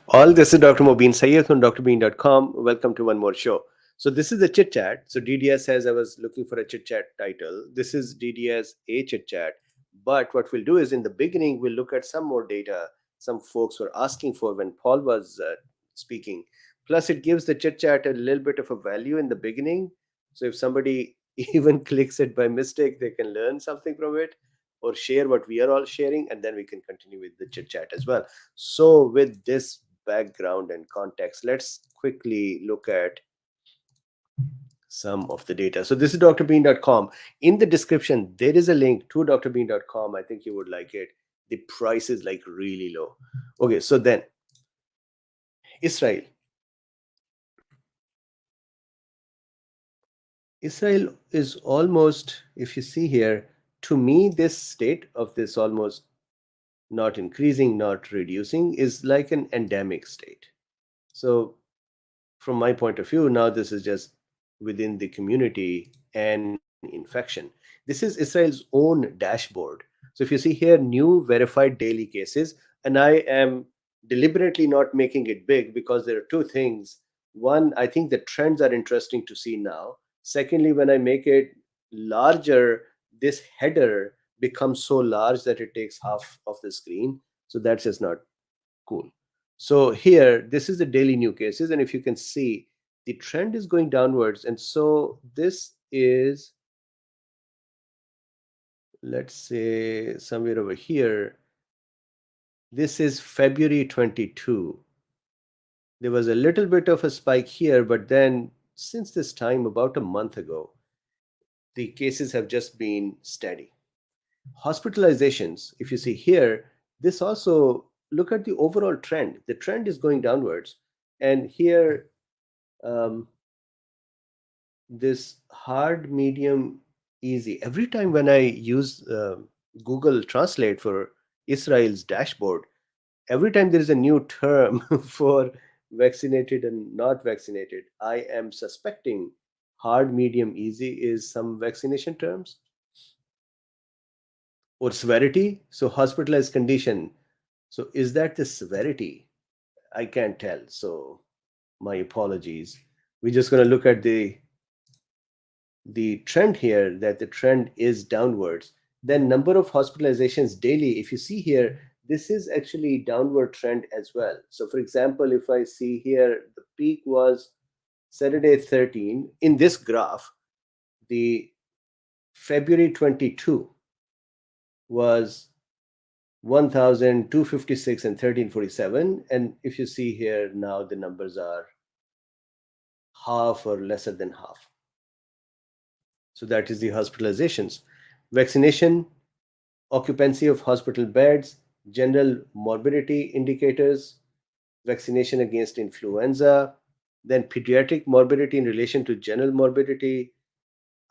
All this is Dr. Mobeen Sayed from drbeen.com. Welcome to one more show. So this is the chit chat. So DDS says I was looking for a chit chat title. This is DDS a chit chat. But what we'll do is in the beginning we'll look at some more data some folks were asking for when Paul was speaking. Plus it gives the chit chat a little bit of a value in the beginning. So if somebody even clicks it by mistake, they can learn something from it or share what we are all sharing, and then we can continue with the chit chat as well. So, with this background and context, let's quickly look at some of the data. So, this is drbeen.com. In the description, there is a link to drbeen.com. I think you would like it. The price is like really low. Okay, so then Israel. Israel is almost, if you see here, to me, this state of this almost not increasing, not reducing is like an endemic state. So, from my point of view, now this is just within the community and infection. This is Israel's own dashboard. So if you see here, new verified daily cases, and I am deliberately not making it big because there are two things. One, I think the trends are interesting to see now. Secondly, when I make it larger, this header becomes so large that it takes half of the screen. So that's just not cool. So here, this is the daily new cases, and if you can see, the trend is going downwards. And so this is, let's say, somewhere over here. This is February 22. There was a little bit of a spike here, but then since this time, about a month ago, the cases have just been steady. Hospitalizations, if you see here, this also, look at the overall trend. The trend is going downwards. And here, um, this hard, medium, easy. Every time when I use Google Translate for Israel's dashboard, every time there is a new term for vaccinated and not vaccinated, I am suspecting hard, medium, easy is some vaccination terms or severity. So, hospitalized condition. So, is that the severity? I can't tell. So, my apologies. We're just going to look at the trend here, that the trend is downwards. Then number of hospitalizations daily, if you see here, this is actually downward trend as well. So for example, if I see here, the peak was Saturday 13 in this graph. The February 22 was 1256 and 1347, and if you see here now, the numbers are half or lesser than half. So that is the hospitalizations. Vaccination, occupancy of hospital beds, general morbidity indicators, vaccination against influenza, then pediatric morbidity in relation to general morbidity.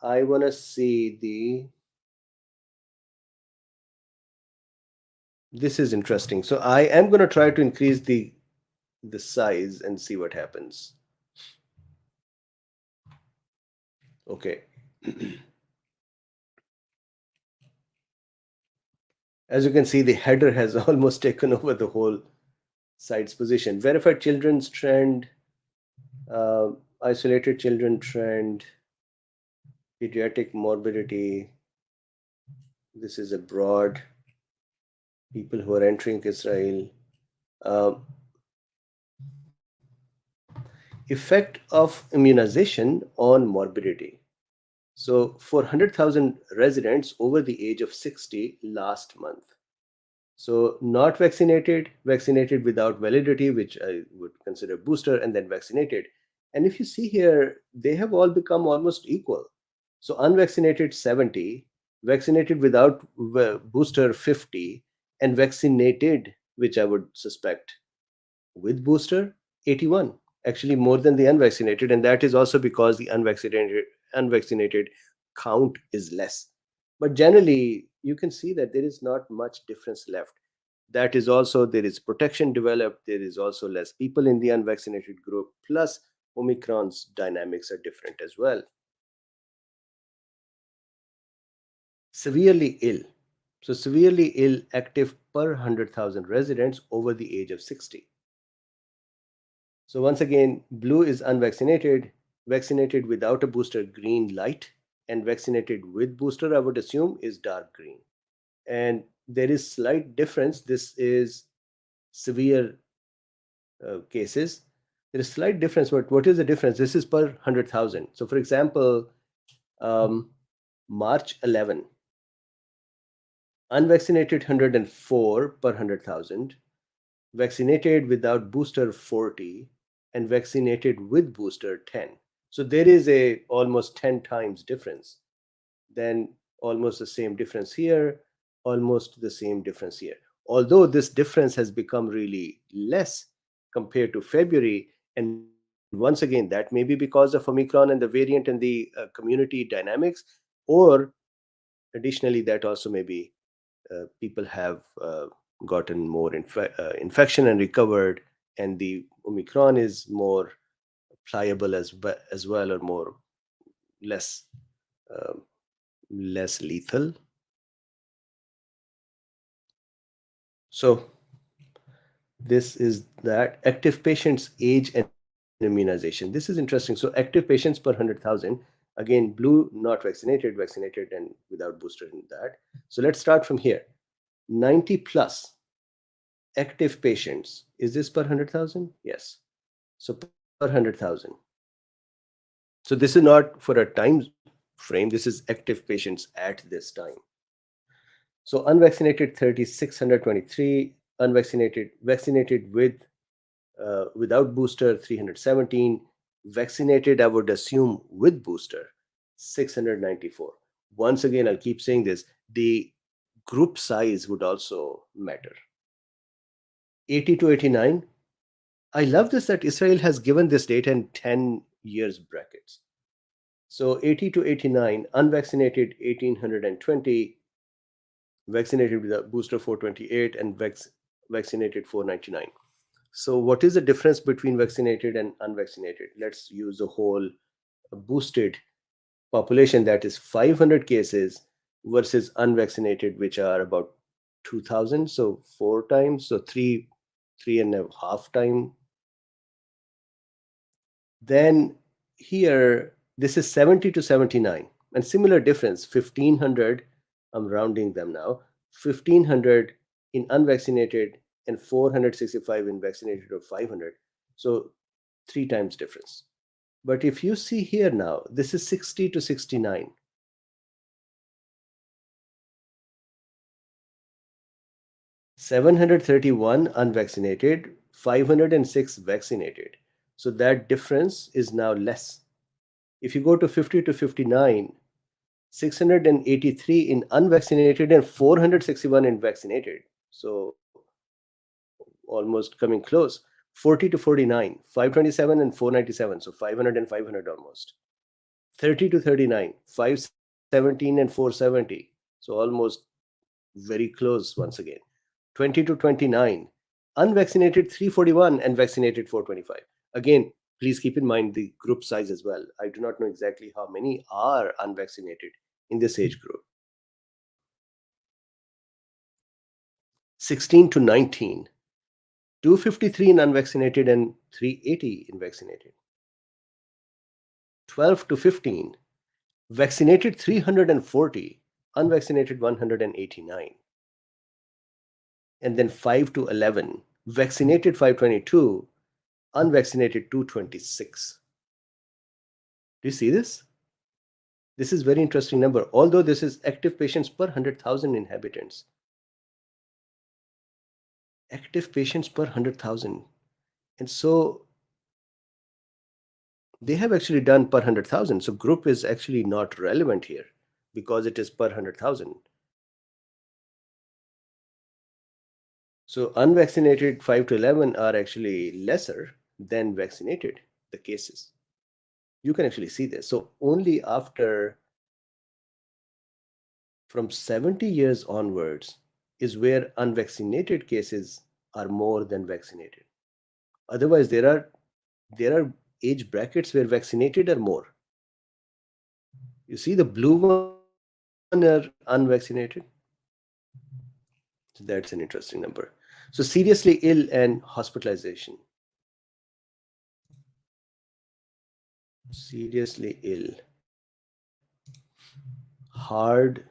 I want to see this is interesting. So I am going to try to increase the size and see what happens. Okay. As you can see, the header has almost taken over the whole site's position. Verified children's trend, uh, isolated children trend, pediatric morbidity. This is a broad people who are entering Israel. Uh, effect of immunization on morbidity. So, for 100,000 residents over the age of 60 last month. So, not vaccinated, vaccinated without validity, which I would consider booster, and then vaccinated. And if you see here, they have all become almost equal. So, unvaccinated 70, vaccinated without booster 50, and vaccinated, which I would suspect with booster 81, actually more than the unvaccinated, and that is also because the unvaccinated count is less. But generally you can see that there is not much difference left. That is also, there is protection developed, there is also less people in the unvaccinated group, plus Omicron's dynamics are different as well. Severely ill. So severely ill active per 100,000 residents over the age of 60. So once again, blue is unvaccinated, vaccinated without a booster, green light, and vaccinated with booster, I would assume, is dark green. And there is slight difference. This is severe cases. There is slight difference, but what is the difference? This is per 100,000. So for example, um, March 11, unvaccinated 104 per 100,000, vaccinated without booster 40, and vaccinated with booster 10. So there is a almost 10 times difference. Then almost the same difference here, almost the same difference here. Although this difference has become really less compared to February, and once again, that may be because of Omicron and the variant and the community dynamics, or additionally, that also may be people have gotten more infection and recovered, and the Omicron is more pliable as well, or more less uh, less lethal. So this is that active patients age and immunization. This is interesting. So active patients per 100,000, again, blue not vaccinated, vaccinated and without booster in that. So let's start from here. 90 plus active patients. Is this per 100,000? Yes. So per 100,000. So this is not for a time frame. This is active patients at this time. So unvaccinated 3,623, unvaccinated, vaccinated with without booster 317, vaccinated I would assume with booster 694. Once again, I'll keep saying this, the group size would also matter. 80 to 89. I love this that Israel has given this data in 10 years brackets. So 80 to 89, unvaccinated 1820, vaccinated with a booster 428, and vaccinated 499. So what is the difference between vaccinated and unvaccinated? Let's use the whole boosted population, that is 500 cases, versus unvaccinated, which are about 2000. So four times, so three and a half time. Then here, this is 70 to 79, and similar difference, 1500, I'm rounding them now, 1500 in unvaccinated and 465 in vaccinated, or 500. So three times difference. But if you see here now, this is 60 to 69. 731 unvaccinated, 506 vaccinated. So that difference is now less. If you go to 50 to 59, 683 in unvaccinated and 461 in vaccinated. So almost coming close. 40 to 49, 527 and 497. So 500 and 500 almost. 30 to 39, 517 and 470. So almost very close once again. 20 to 29, unvaccinated 341 and vaccinated 425. Again, please keep in mind the group size as well. I do not know exactly how many are unvaccinated in this age group. 16 to 19, 253 in unvaccinated and 380 in vaccinated. 12 to 15, vaccinated 340, unvaccinated 189. And then 5 to 11, vaccinated 522, unvaccinated 226. Do you see this? This is very interesting number, although this is active patients per 100,000 inhabitants. Active patients per 100,000. And so they have actually done per 100,000. So group is actually not relevant here because it is per 100,000. So unvaccinated 5 to 11 are actually lesser than vaccinated, the cases. You can actually see this. So only after from 70 years onwards is where unvaccinated cases are more than vaccinated. Otherwise, there are age brackets where vaccinated are more. You see, the blue one are unvaccinated. So that's an interesting number. So seriously ill and hospitalization. seriously ill. Hard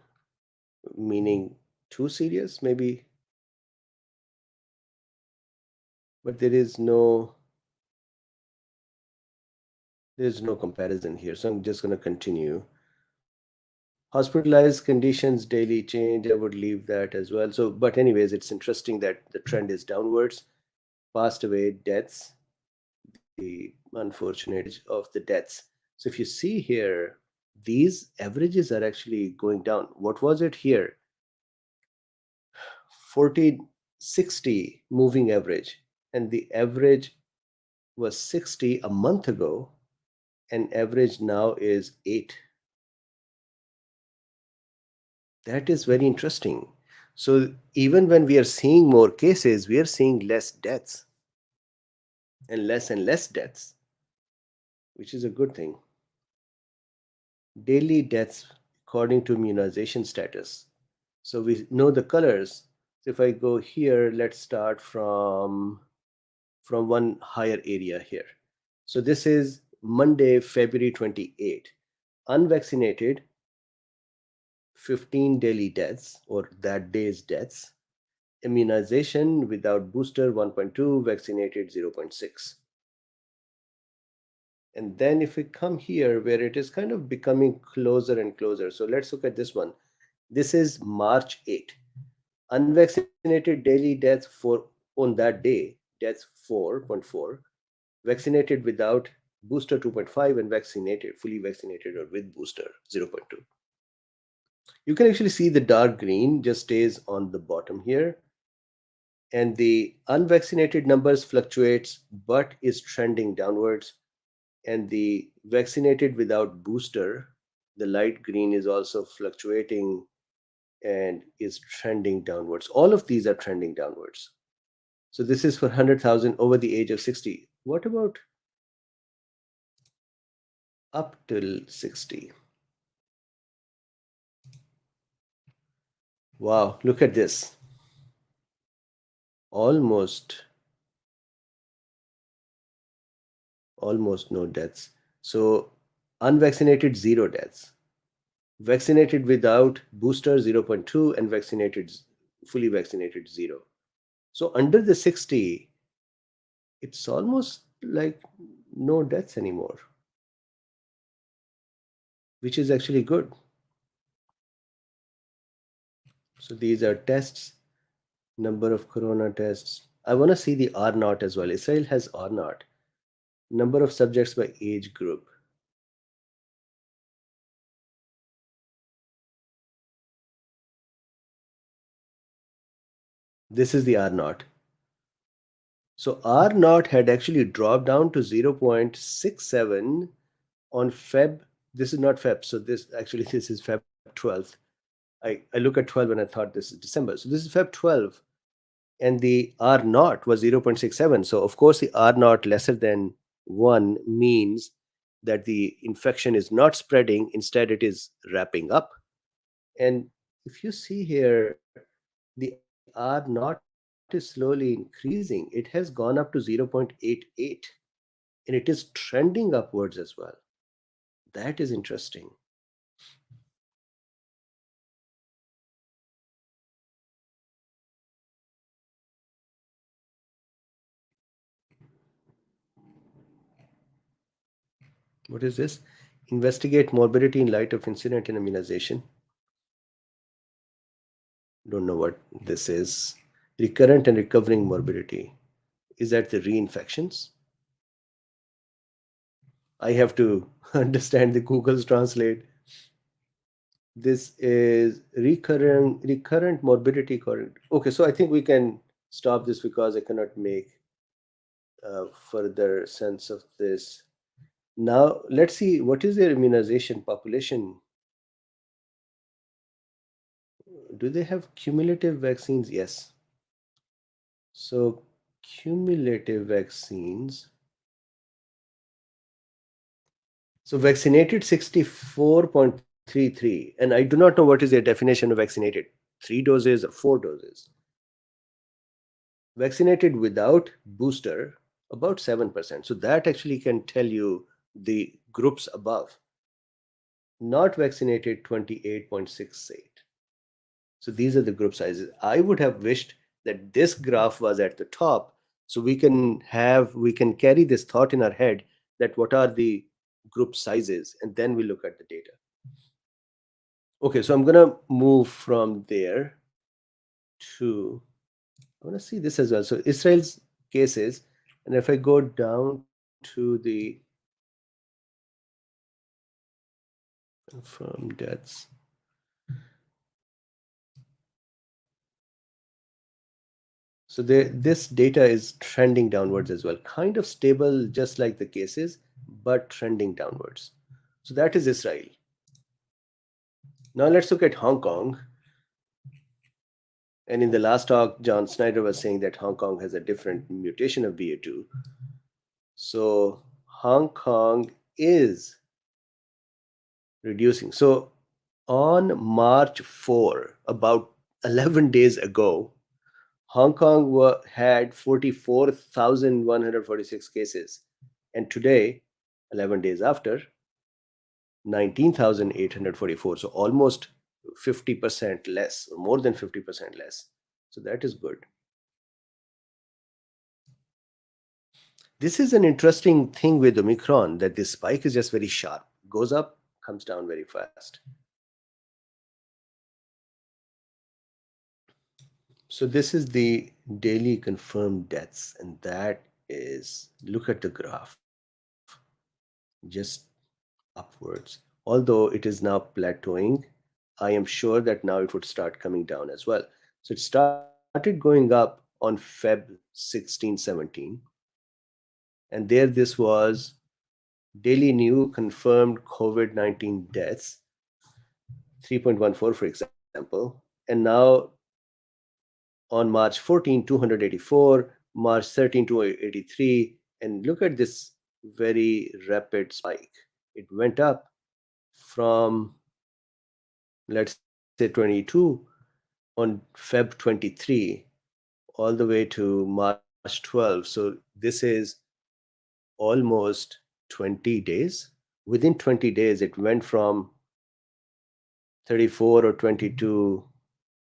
meaning too serious, maybe, but there's no comparison here. So I'm just going to continue. Hospitalized conditions daily change. I would leave that as well. So, but anyways, it's interesting that the trend is downwards. Passed away, deaths, the unfortunate of the deaths. So if you see here, these averages are actually going down. What was it here? 1460 moving average, and the average was 60 a month ago, and average now is 8. That is very interesting. So even when we are seeing more cases, we are seeing less deaths and less deaths, which is a good thing. Daily deaths according to immunization status. So we know the colors. So if I go here, let's start from one higher area here. So this is Monday, February 28. Unvaccinated, 15 daily deaths or that day's deaths. Immunization without booster 1.2, vaccinated 0.6. And then if we come here where it is kind of becoming closer and closer. So let's look at this one. This is March 8. Unvaccinated daily deaths for on that day, deaths 4.4. Vaccinated without booster 2.5, and vaccinated, fully vaccinated or with booster 0.2. You can actually see the dark green just stays on the bottom here, and the unvaccinated numbers fluctuates but is trending downwards, and the vaccinated without booster, the light green, is also fluctuating and is trending downwards. All of these are trending downwards. So this is for 100,000 over the age of 60. What about up till 60? Wow, look at this. Almost almost no deaths. So unvaccinated, 0 deaths. Vaccinated without booster 0.2, and vaccinated, fully vaccinated, 0. So under the 60, it's almost like no deaths anymore, which is actually good. So these are tests, number of corona tests. I want to see the R naught as well. Israel has R naught. Number of subjects by age group. This is the R naught. So R naught had actually dropped down to 0.67 on Feb. This is not Feb. So this is Feb 12th. I look at 12 and I thought this is December. So this is Feb 12, and the R naught was 0.67. So of course the R naught lesser than 1 means that the infection is not spreading, instead it is wrapping up. And if you see here, the R naught is slowly increasing. It has gone up to 0.88, and it is trending upwards as well. That is interesting. What is this? Investigate morbidity in light of incident in immunization. Don't know what this is. Recurrent and recovering morbidity. Is that the reinfections? I have to understand the Google's translate. This is recurrent morbidity current. Okay, so I think we can stop this because I cannot make further sense of this. Now let's see what is their immunization population. Do they have cumulative vaccines? Yes. So cumulative vaccines. So vaccinated 64.33, and I do not know what is their definition of vaccinated. 3 doses or 4 doses. Vaccinated without booster, about 7%. So that actually can tell you the groups above. Not vaccinated 28.68. So these are the group sizes. I would have wished that this graph was at the top, so we can carry this thought in our head that what are the group sizes, and then we look at the data. Okay, so I'm gonna move from there to, I want to see this as well. So Israel's cases, and if I go down to the confirmed deaths, so this data is trending downwards as well, kind of stable, just like the cases, but trending downwards. So that is Israel. Now let's look at Hong Kong. And in the last talk, John Snyder was saying that Hong Kong has a different mutation of BA2. So Hong Kong is reducing. So on March 4, about 11 days ago, Hong Kong had 44,146 cases. And today, 11 days after, 19,844. So almost 50% less, or more than 50% less. So that is good. This is an interesting thing with Omicron, that this spike is just very sharp, goes up, comes down very fast. So this is the daily confirmed deaths, and that is, look at the graph, just upwards. Although it is now plateauing, I am sure that now it would start coming down as well. So it started going up on Feb 16, 17. And there this was daily new confirmed COVID-19 deaths, 3.14, for example. And now on March 14, 284, March 13, 283. And look at this very rapid spike. It went up from, let's say, 22 on Feb 23 all the way to March 12. So this is almost 20 days. Within 20 days, it went from 34 or 22 to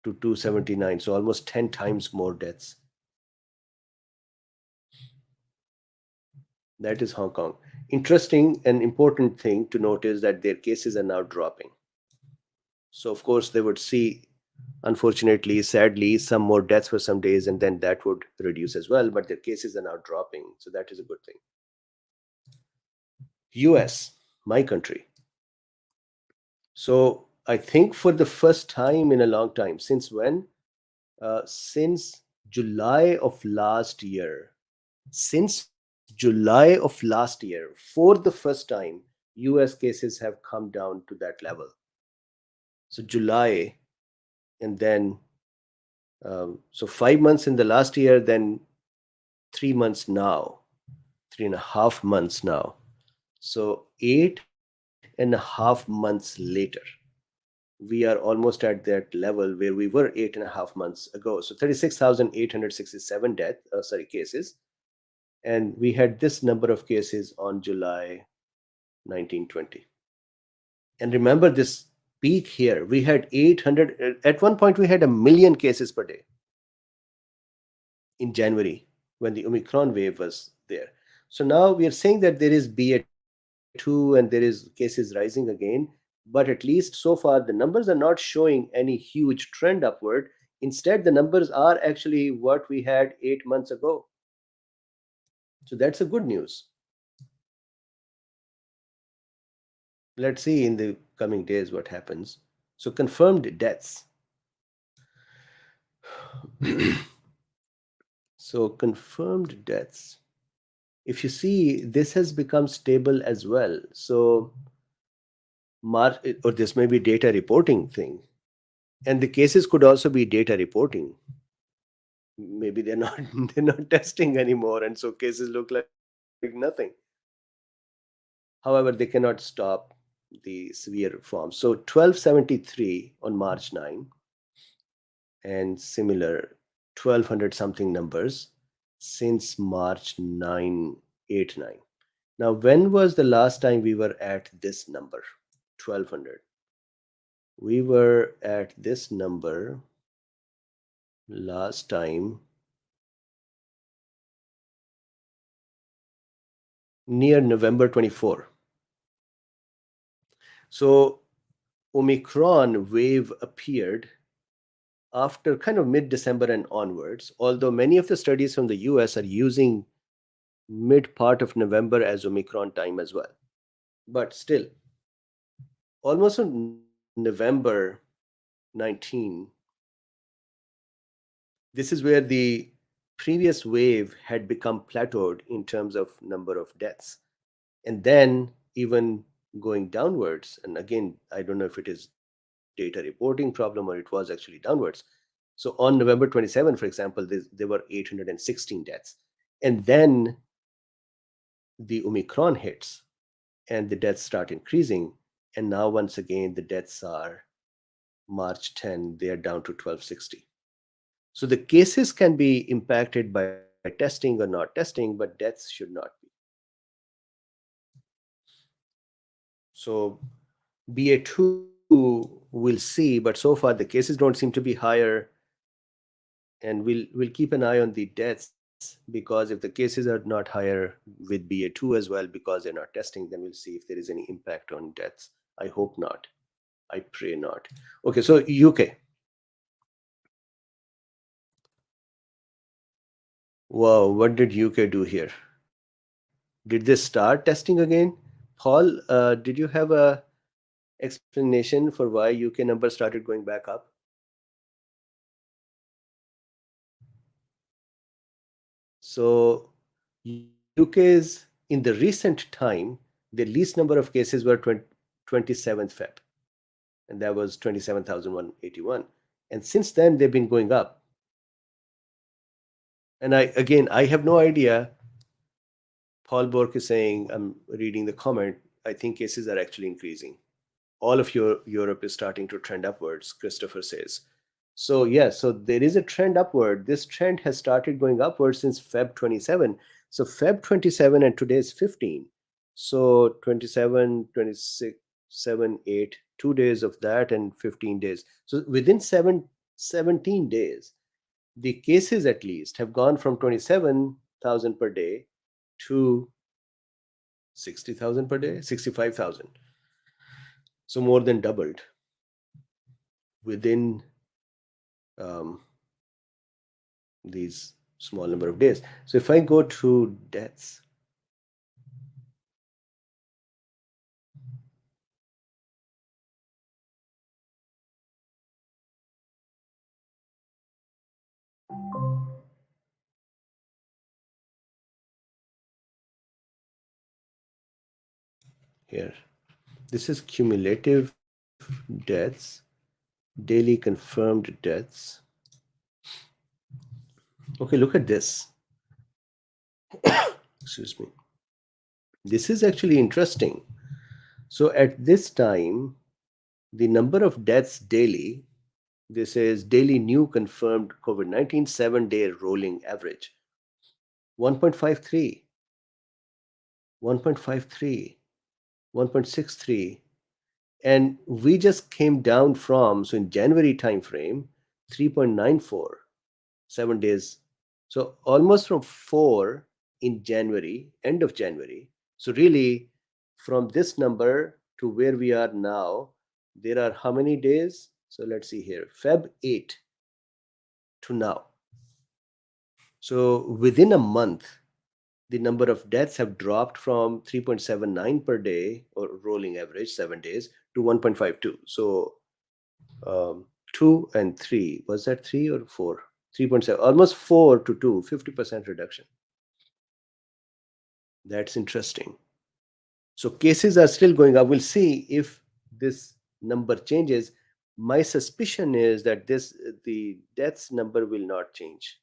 279. So almost 10 times more deaths. That is Hong Kong. Interesting and important thing to note is that their cases are now dropping. So, of course, they would see, unfortunately, sadly, some more deaths for some days, and then that would reduce as well. But their cases are now dropping. So, that is a good thing. US, my country. So, I think for the first time in a long time, since when? Since July of last year. Since July of last year, for the first time, US cases have come down to that level. So July, and then so 5 months in the last year, then 3 months now, 3.5 months now. So 8.5 months later, we are almost at that level where we were 8.5 months ago. So 36,867 cases, and we had this number of cases on July 1920. And remember this peak here, we had 800, at one point we had 1 million cases per day in January when the Omicron wave was there. So now we are saying that there is BA2 and there is cases rising again, but at least so far the numbers are not showing any huge trend upward. Instead, the numbers are actually what we had 8 months ago. So that's a good news. Let's see in the coming days what happens. So confirmed deaths. So confirmed deaths. If you see, this has become stable as well. So March, or this may be data reporting thing, and the cases could also be data reporting. Maybe they're not they're not testing anymore, and so cases look like nothing. However, they cannot stop the severe form. So 1273 on March 9, and similar 1200 something numbers since March 989. Now, when was the last time we were at this number? 1200. We were at this number last time near November 24. So Omicron wave appeared after kind of mid December and onwards, although many of the studies from the US are using mid part of November as Omicron time as well. But still, almost on November 19, this is where the previous wave had become plateaued in terms of number of deaths. And then even going downwards, and again, I don't know if it is data reporting problem or it was actually downwards. So on November 27, for example, there were 816 deaths. And then the Omicron hits and the deaths start increasing. And now, once again, the deaths are March 10, they are down to 1260. So the cases can be impacted by testing or not testing, but deaths should not be. So BA2, we'll see, but so far the cases don't seem to be higher, and we'll keep an eye on the deaths, because if the cases are not higher with BA2 as well because they're not testing, then we'll see if there is any impact on deaths. I hope not. I pray not. Okay, so UK. Wow, what did UK do here? Did they start testing again? Paul, did you have a explanation for why UK numbers started going back up? So UK's in the recent time, the least number of cases were 27th Feb, and that was 27,181. And since then, they've been going up. And I have no idea. Paul Bork is saying, I'm reading the comment, I think cases are actually increasing. All of Europe is starting to trend upwards, Christopher says. So, yes, so there is a trend upward. This trend has started going upward since Feb 27. So, Feb 27 and today is 15. So, 27, 26, 7, 8, 2 days of that and 15 days. So, within 17 days, the cases at least have gone from 27,000 per day to 60,000 per day, 65,000. So, more than doubled within um, these small number of days. So if I go to deaths, here, this is cumulative deaths, daily confirmed deaths. Okay, look at this. Excuse me. This is actually interesting. So at this time, the number of deaths daily, this is daily new confirmed COVID 19 7-day rolling average, 1.53, 1.53, 1.63. And we just came down from, so in January timeframe, 3.94, 7 days. So almost from 4 in January, end of January. So really, from this number to where we are now, there are how many days? So let's see here, Feb 8 to now. So within a month, the number of deaths have dropped from 3.79 per day, or rolling average 7 days, to 1.52. So 2 and 3, was that 3 or 4? 3.7, almost 4 to 2, 50% reduction. That's interesting. So cases are still going up. We'll see if this number changes. My suspicion is that the deaths number will not change,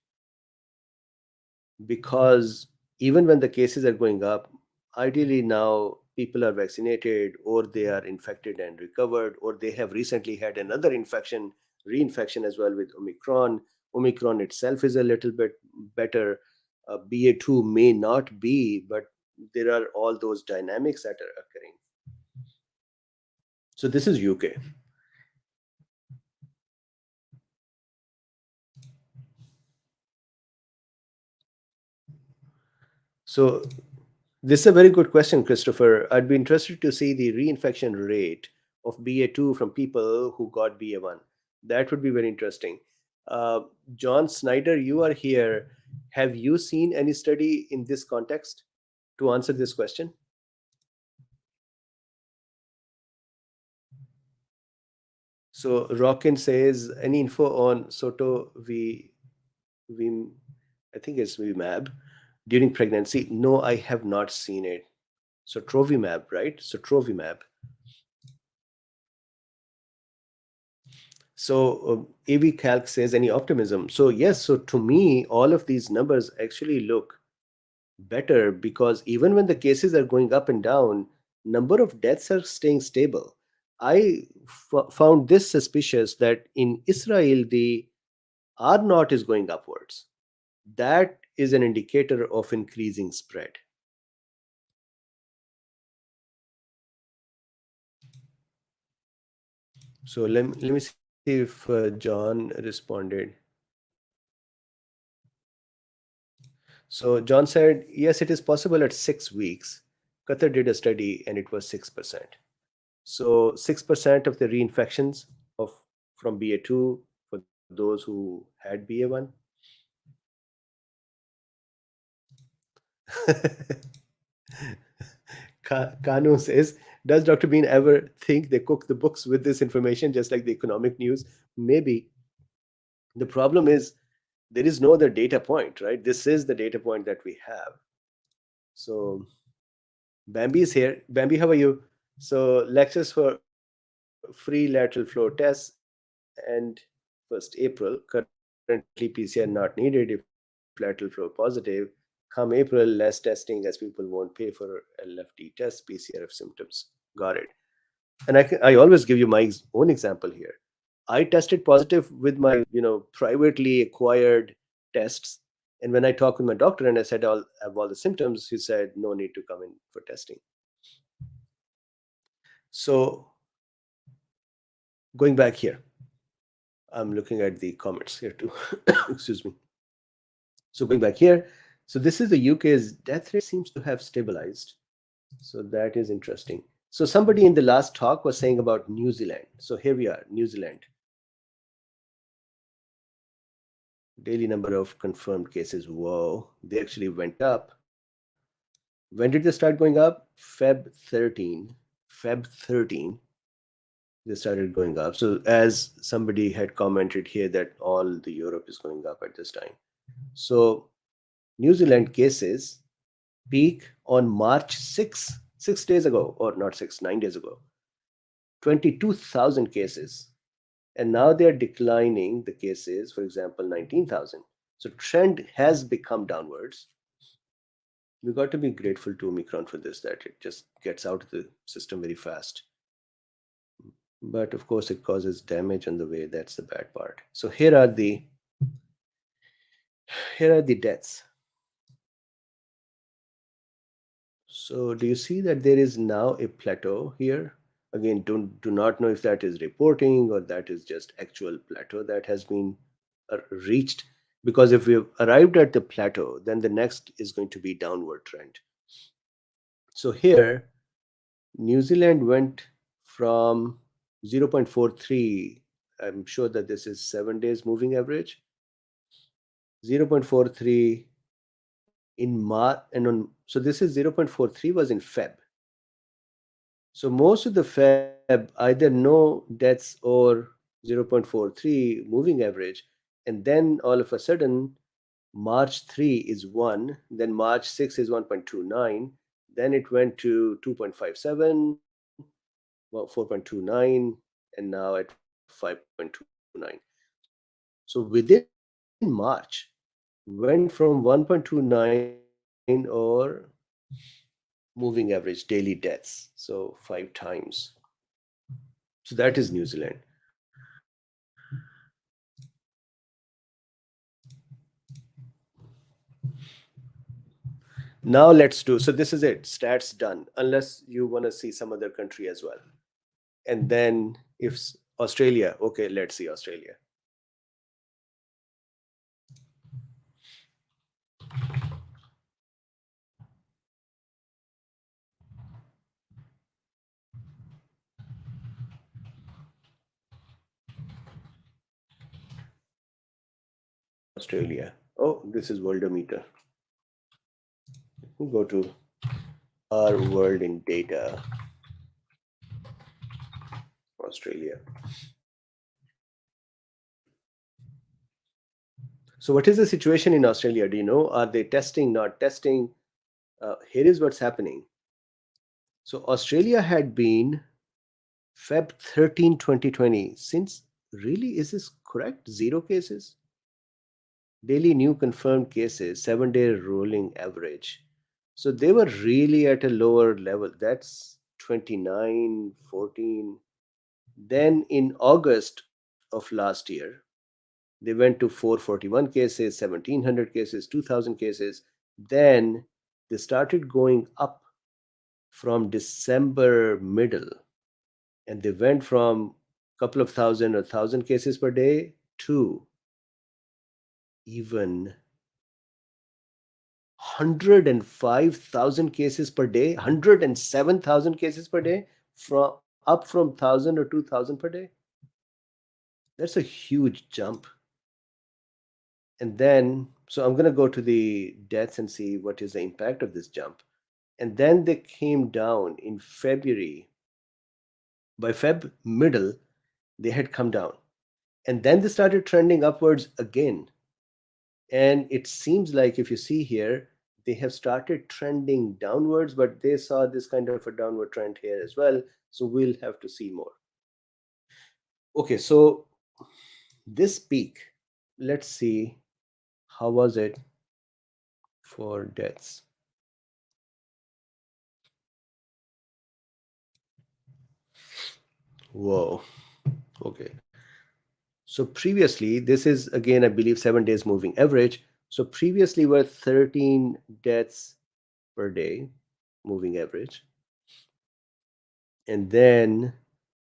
because even when the cases are going up, ideally now people are vaccinated, or they are infected and recovered, or they have recently had another infection, reinfection as well with Omicron. Omicron itself is a little bit better. BA2 may not be, but there are all those dynamics that are occurring. So this is UK. So this is a very good question, Christopher. I'd be interested to see the reinfection rate of BA2 from people who got BA1. That would be very interesting. Uh, John Snyder, you are here. Have you seen any study in this context to answer this question? So Rockin says, any info on Soto v I think it's Vimab during pregnancy? No, I have not seen it. So Trovimab, right? So Trovimab. So AV Calc says, any optimism? So yes, so to me, all of these numbers actually look better because even when the cases are going up and down, number of deaths are staying stable. I found this suspicious that in Israel the R naught is going upwards. That is an indicator of increasing spread. So let me see if John responded. So John said, yes, it is possible at 6 weeks. Qatar did a study and it was 6%. So 6% of the reinfections of from BA2 for those who had BA1. Kanu says, does Dr. Bean ever think they cook the books with this information just like the economic news? Maybe. The problem is there is no other data point, right? This is the data point that we have. So Bambi is here. Bambi, how are you? So lectures for free lateral flow tests and 1st April. Currently PCR not needed if lateral flow positive. Come April, less testing as people won't pay for LFT test, PCR of symptoms. Got it. And I always give you my own example here. I tested positive with my, privately acquired tests. And when I talked with my doctor and I said I'll have all the symptoms, he said no need to come in for testing. So going back here, I'm looking at the comments here too. Excuse me. So going back here, so this is the UK's death rate seems to have stabilized. So that is interesting. So somebody in the last talk was saying about New Zealand. So here we are, New Zealand. Daily number of confirmed cases. Whoa, they actually went up. When did they start going up? Feb 13. They started going up. So as somebody had commented here that all the Europe is going up at this time. So New Zealand cases peak on March 6, 6 days ago, or not 6, 9 days ago, 22,000 cases. And now they're declining the cases, for example, 19,000. So trend has become downwards. We got to be grateful to Omicron for this, that it just gets out of the system very fast. But of course, it causes damage on the way. That's the bad part. So here are the deaths. So do you see that there is now a plateau here? Again, do not know if that is reporting or that is just actual plateau that has been reached. Because if we've arrived at the plateau, then the next is going to be downward trend. So here, New Zealand went from 0.43. I'm sure that this is 7 days moving average. 0.43 in March, and so this is 0.43 was in Feb. So most of the Feb, either no deaths or 0.43 moving average, and then all of a sudden March 3 is 1, then March 6 is 1.29, then it went to 2.57, well, 4.29, and now at 5.29. So within March, went from 1.29 or moving average daily deaths, so 5 times. So that is New Zealand. Now let's do, so this is it, stats done, unless you want to see some other country as well. And then if Australia, okay, let's see Australia. Australia. Oh, this is worldometer. We'll go to our world in data, Australia. So what is the situation in Australia? Do you know? Are they testing, not testing? Here is what's happening. So Australia had been Feb 13, 2020. Since, really, is this correct? Zero cases? Daily new confirmed cases, 7-day rolling average. So they were really at a lower level. That's 29, 14. Then in August of last year, they went to 441 cases, 1700 cases, 2000 cases. Then they started going up from December middle, and they went from a couple of thousand or 1000 cases per day to even 105,000 cases per day, 107,000 cases per day, from up from 1000 or 2000 per day. That's a huge jump. And then, so I'm going to go to the deaths and see what is the impact of this jump. And then they came down in February. By Feb middle, they had come down. And then they started trending upwards again. And it seems like, if you see here, they have started trending downwards, but they saw this kind of a downward trend here as well. So we'll have to see more. Okay, so this peak, let's see, how was it for deaths? Whoa. Okay. So previously, this is again, I believe, 7 days moving average. So previously were 13 deaths per day, moving average. And then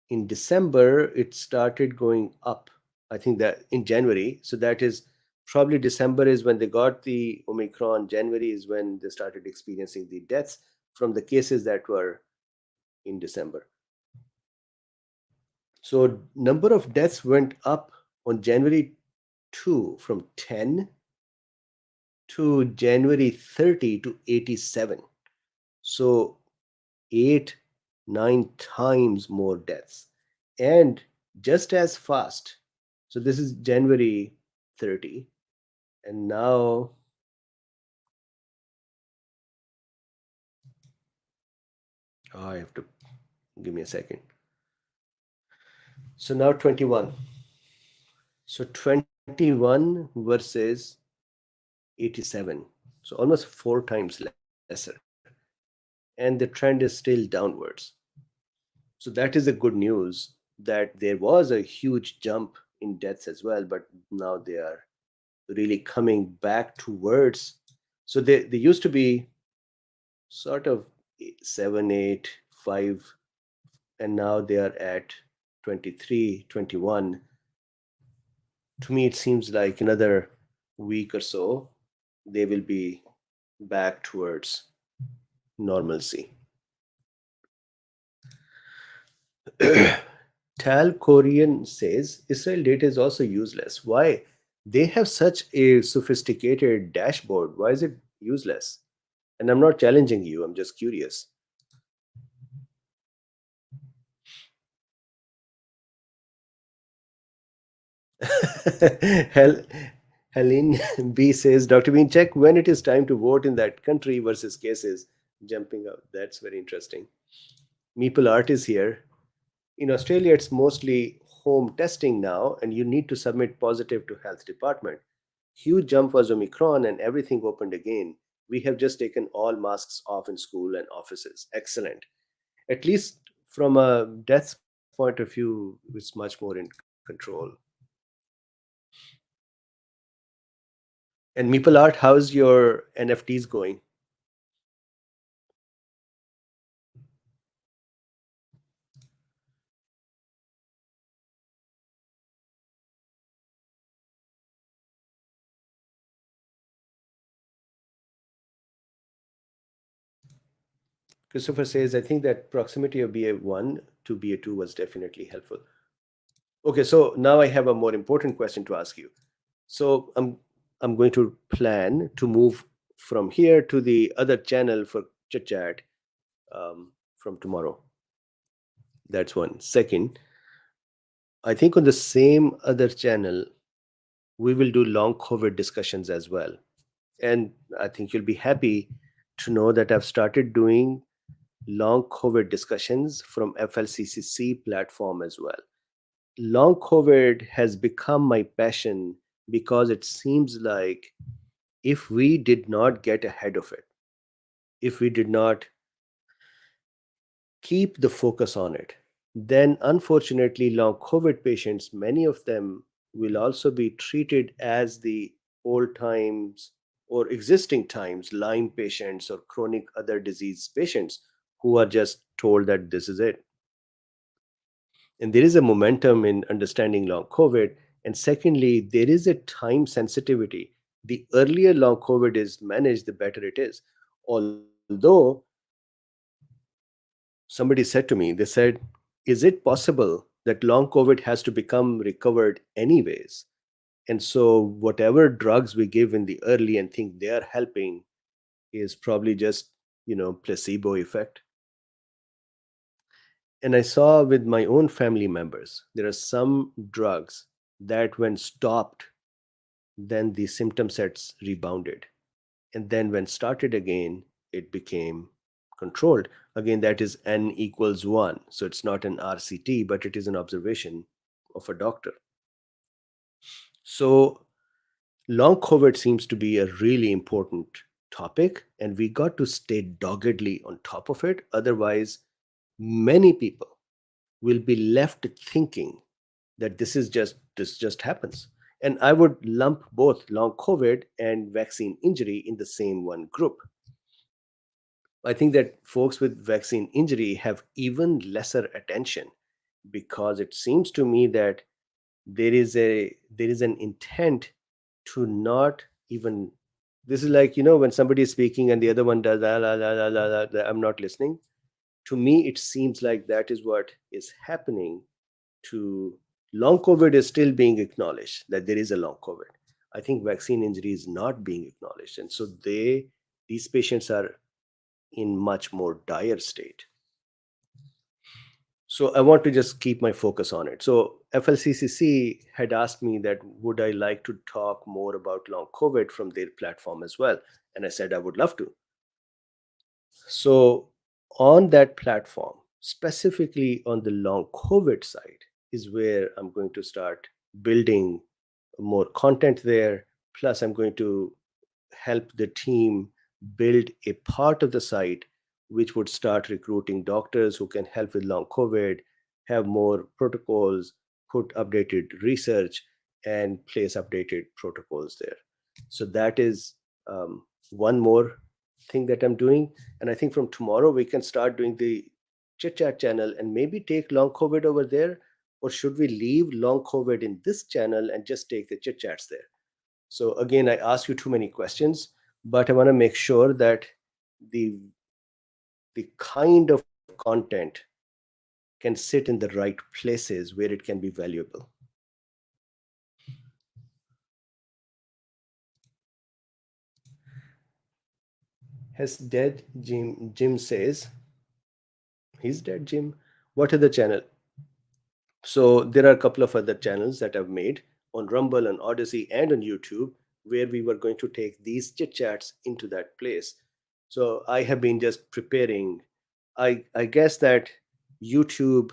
in December, it started going up. I think that in January. So that is probably December is when they got the Omicron. January is when they started experiencing the deaths from the cases that were in December. So number of deaths went up on January 2 from 10 to January 30 to 87. So 8, 9 times more deaths. And just as fast. So this is January 30. And now, oh, I have to, give me a second. So now 21. So 21 versus 87. So almost 4 times lesser. And the trend is still downwards. So that is the good news, that there was a huge jump in deaths as well, but now they are really coming back towards. So they used to be sort of 7, 8, 5, and now they are at 23, 21. To me, it seems like another week or so, they will be back towards normalcy. Tal Korean says Israel data is also useless. Why? They have such a sophisticated dashboard. Why is it useless? And I'm not challenging you, I'm just curious. Hel- Helene B says, Dr. Bean, check when it is time to vote in that country versus cases jumping out. That's very interesting. Meeple Art is here. In Australia, it's mostly home testing now, and you need to submit positive to health department. Huge jump was Omicron, and everything opened again. We have just taken all masks off in school and offices. Excellent. At least from a deaths point of view, it's much more in control. And Meeple Art, how's your NFTs going? Christopher says, I think that proximity of BA1 to BA2 was definitely helpful. Okay, so now I have a more important question to ask you. So I'm going to plan to move from here to the other channel for chit chat from tomorrow. That's one. Second, I think on the same other channel we will do long COVID discussions as well. And I think you'll be happy to know that I've started doing long COVID discussions from FLCCC platform as well. Long COVID has become my passion because it seems like if we did not get ahead of it, if we did not keep the focus on it, then unfortunately, long COVID patients, many of them will also be treated as the old times or existing times Lyme patients or chronic other disease patients who are just told that this is it. And there is a momentum in understanding long COVID. And secondly, there is a time sensitivity. The earlier long COVID is managed, the better it is. Although somebody said to me, they said, is it possible that long COVID has to become recovered anyways? And so, whatever drugs we give in the early and think they are helping is probably just, placebo effect. And I saw with my own family members, there are some drugs that, when stopped, then the symptom sets rebounded. And then, when started again, it became controlled. Again, that is n equals 1. So it's not an RCT, but it is an observation of a doctor. So, long COVID seems to be a really important topic, and we got to stay doggedly on top of it. Otherwise, many people will be left thinking that this just happens. And I would lump both long COVID and vaccine injury in the same one group. I think that folks with vaccine injury have even lesser attention because it seems to me that there is an intent to not even, this is like, when somebody is speaking and the other one does la, la, la, la, la, la, I'm not listening. To me it seems like that is what is happening to long COVID. Is still being acknowledged that there is a long COVID. I think vaccine injury is not being acknowledged, and so these patients are in much more dire state. So I want to just keep my focus on it. So FLCCC had asked me that would I like to talk more about long COVID from their platform as well, and I said I would love to. So on that platform, specifically on the long COVID side, is where I'm going to start building more content there. Plus, I'm going to help the team build a part of the site which would start recruiting doctors who can help with long COVID, have more protocols, put updated research, and place updated protocols there. So that is one more thing that I'm doing. And I think from tomorrow we can start doing the chit chat channel and maybe take long COVID over there. Or should we leave long COVID in this channel and just take the chit chats there? So again, I ask you too many questions, but I want to make sure that the the kind of content can sit in the right places where it can be valuable. Has dead Jim says, he's dead Jim. What other channel? So there are a couple of other channels that I've made on Rumble, on Odyssey, and on YouTube, where we were going to take these chit chats into that place. So I have been just preparing. I guess that YouTube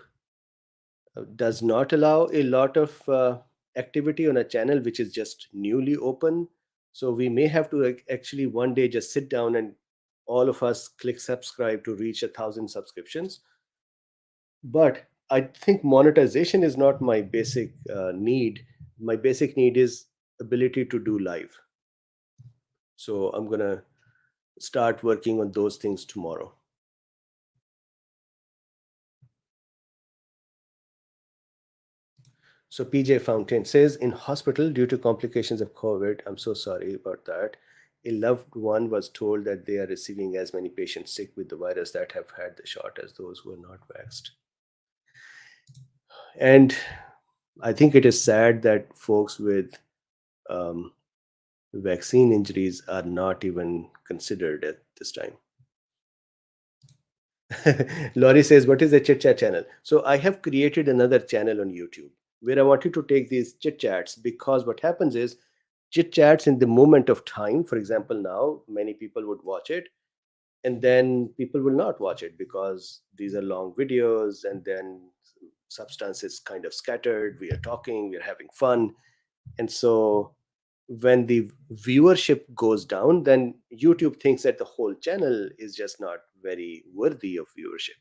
does not allow a lot of activity on a channel which is just newly open. So we may have to actually one day just sit down and all of us click subscribe to reach 1,000 subscriptions. But I think monetization is not my basic need. My basic need is ability to do live. So I'm going to start working on those things tomorrow. So PJ Fountain says, in hospital due to complications of COVID, I'm so sorry about that. A loved one was told that they are receiving as many patients sick with the virus that have had the shot as those who are not vaxxed. And I think it is sad that folks with um, vaccine injuries are not even considered at this time. Laurie says, "What is the chit chat channel?" So I have created another channel on YouTube where I wanted to take these chit chats, because what happens is chit chats in the moment of time. For example, now many people would watch it, and then people will not watch it because these are long videos, and then substance is kind of scattered. We are talking, we are having fun, and so when the viewership goes down, then YouTube thinks that the whole channel is just not very worthy of viewership.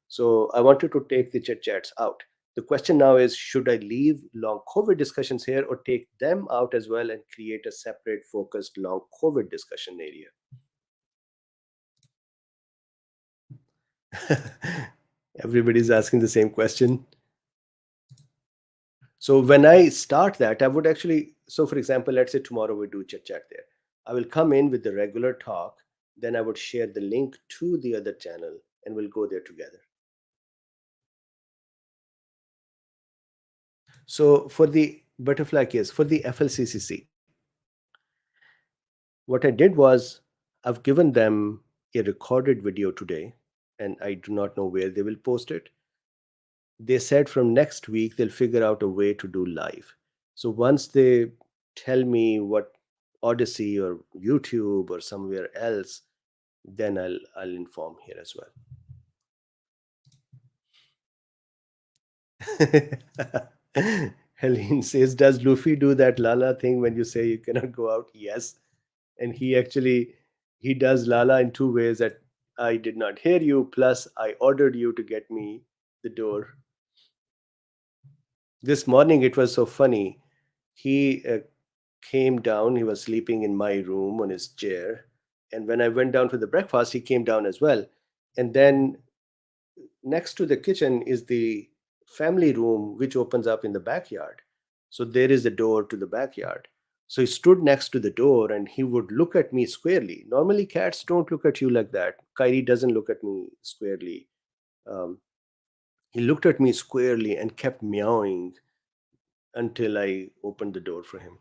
So I wanted to take the chit chats out. The question now is, should I leave long COVID discussions here or take them out as well and create a separate focused long COVID discussion area? Everybody's asking the same question. So when I start that, I would actually, so for example, let's say tomorrow we do chit chat there. I will come in with the regular talk, then I would share the link to the other channel and we'll go there together. So for the butterfly case, for the FLCCC, what I did was I've given them a recorded video today, and I do not know where they will post it. They said from next week they'll figure out a way to do live. So once they tell me what Odyssey or YouTube or somewhere else, then I'll inform here as well. Helene says, "Does Luffy do that Lala thing when you say you cannot go out?" Yes, and he does Lala in two ways: that I did not hear you, plus I ordered you to get me the door. This morning it was so funny. He came down. He was sleeping in my room on his chair, and when I went down for the breakfast, he came down as well. And then next to the kitchen is the family room, which opens up in the backyard. So there is a door to the backyard. So he stood next to the door and he would look at me squarely. Normally, cats don't look at you like that. Kyrie doesn't look at me squarely. Um, he looked at me squarely and kept meowing until I opened the door for him.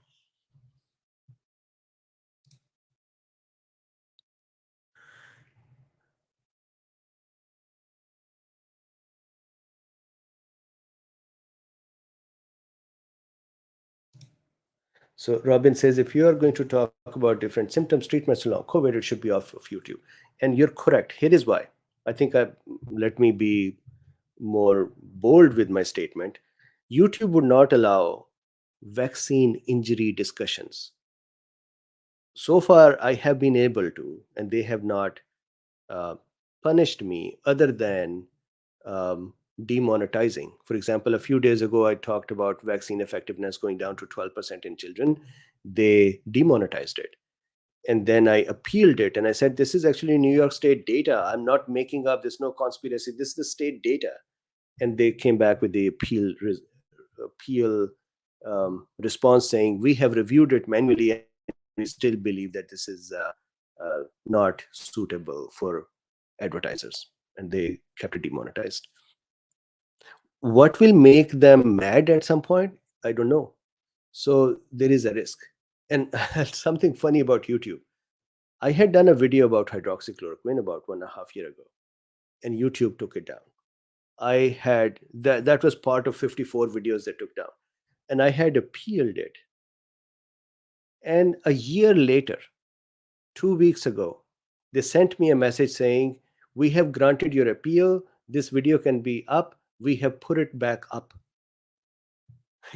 So Robin says, if you are going to talk about different symptoms, treatments along COVID, it should be off of YouTube. And you're correct. Here is why. I think let me be more bold with my statement. YouTube would not allow vaccine injury discussions. So far, I have been able to, and they have not uh, punished me other than um, demonetizing. For example, a few days ago, I talked about vaccine effectiveness going down to 12% in children. They demonetized it. And then I appealed it and I said, this is actually New York State data. I'm not making up, there's no conspiracy. This is the state data. And they came back with the appeal response saying, we have reviewed it manually and we still believe that this is not suitable for advertisers. And they kept it demonetized. What will make them mad at some point? I don't know. So there is a risk. And something funny about YouTube. I had done a video about hydroxychloroquine about 1.5 years ago, and YouTube took it down. I had that was part of 54 videos they took down, and I had appealed it. And a year later, 2 weeks ago, they sent me a message saying, "We have granted your appeal. This video can be up. We have put it back up."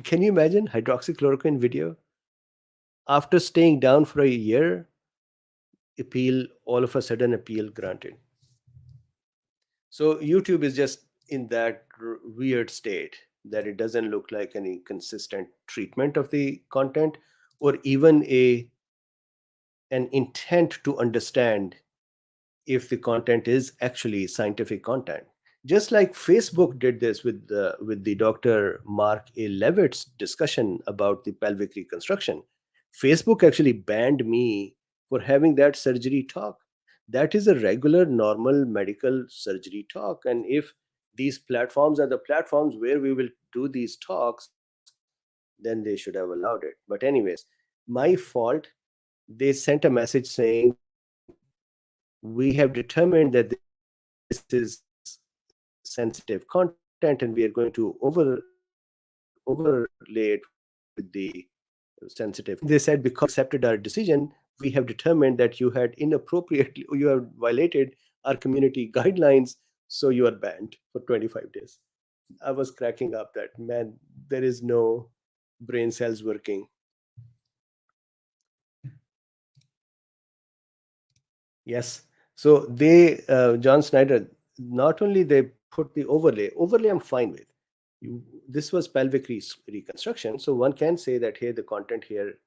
Can you imagine hydroxychloroquine video after staying down for a year? Appeal, all of a sudden, appeal granted. So YouTube is just in that weird state that it doesn't look like any consistent treatment of the content or even a an intent to understand if the content is actually scientific content. Just like Facebook did this with the Dr. Mark A. Levitt's discussion about the pelvic reconstruction. Facebook actually banned me for having that surgery talk. That is a regular, normal medical surgery talk. And if these platforms are the platforms where we will do these talks, then they should have allowed it. But, anyways, my fault. They sent a message saying, we have determined that this is sensitive content and we are going to overlay it with the sensitive content. They said, because you accepted our decision, we have determined that you had inappropriately, you have violated our community guidelines, so you are banned for 25 days. I was cracking up that, man, there is no brain cells working. Yes. So John Snyder, not only they put the overlay I'm fine with. This was pelvic reconstruction. So one can say that, hey, the content here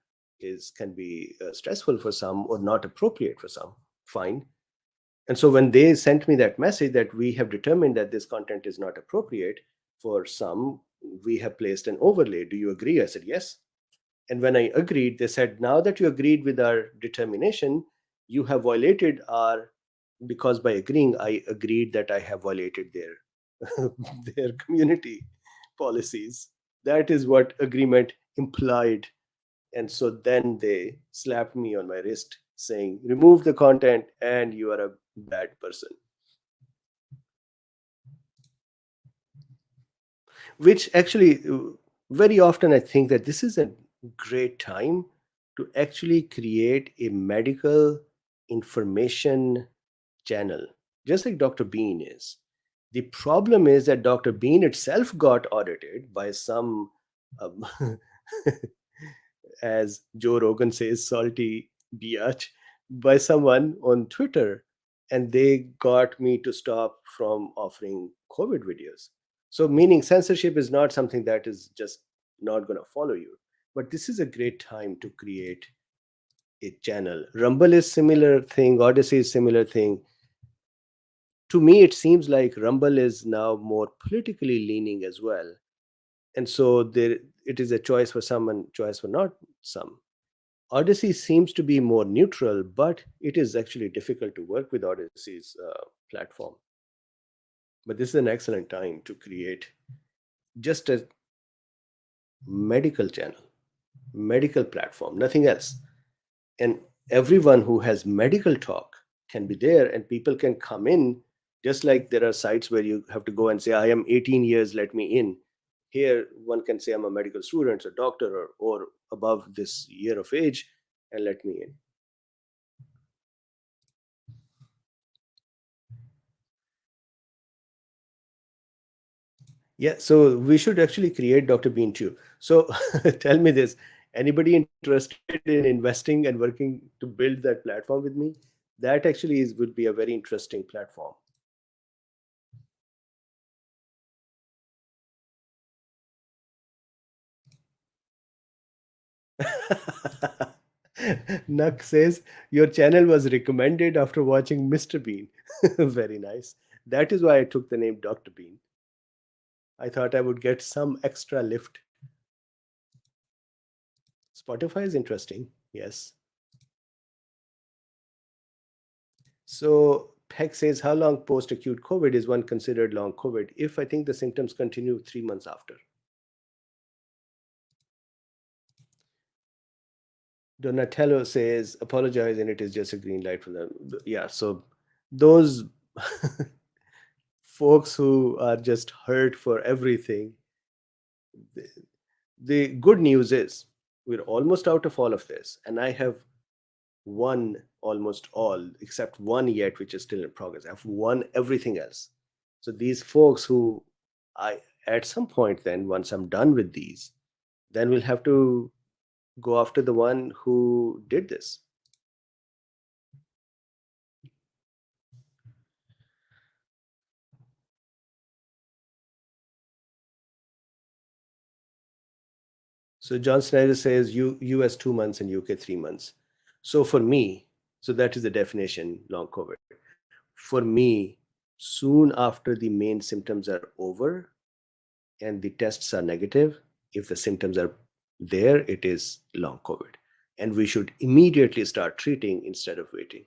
can be stressful for some or not appropriate for some. Fine. And so when they sent me that message that we have determined that this content is not appropriate for some, we have placed an overlay. Do you agree? I said, yes. And when I agreed, they said, now that you agreed with our determination, you have violated our, because by agreeing, I agreed that I have violated their their community policies. That is what agreement implied. And so then they slapped me on my wrist saying, remove the content and you are a bad person. Which actually, very often I think that this is a great time to actually create a medical information channel, just like Dr. Bean is. The problem is that Dr. Bean itself got audited by some, um, as Joe Rogan says, salty biatch, by someone on Twitter, and they got me to stop from offering COVID videos. So, meaning censorship is not something that is just not going to follow you. But this is a great time to create a channel. Rumble is similar thing. Odyssey is similar thing. To me, it seems like Rumble is now more politically leaning as well, and so there it is a choice for some and choice for not some. Odyssey seems to be more neutral, but it is actually difficult to work with Odyssey's platform. But this is an excellent time to create just a medical channel, medical platform, nothing else. And everyone who has medical talk can be there, and people can come in, just like there are sites where you have to go and say, I am 18 years, let me in. Here, one can say, I'm a medical student, a doctor, or above this year of age, and let me in. Yeah, so we should actually create Dr. Bean too. So tell me this, anybody interested in investing and working to build that platform with me? That actually would be a very interesting platform. Nuck says, your channel was recommended after watching Mr. Bean. Very nice. That is why I took the name Dr. Bean. I thought I would get some extra lift. Spotify is interesting. Yes. So Peck says, how long post acute COVID is one considered long COVID? If I think the symptoms continue 3 months after. Donatello says, apologize, and it is just a green light for them. Yeah, so those folks who are just hurt for everything, the, the good news is we're almost out of all of this, and I have won almost all except one yet, which is still in progress. I've won everything else. So these folks who I, at some point, then once I'm done with these, then we'll have to go after the one who did this. So John Snyder says US 2 months and UK 3 months. So for me, so that is the definition, long COVID. For me, soon after the main symptoms are over and the tests are negative, if the symptoms are there, it is long COVID. and we should immediately start treating instead of waiting.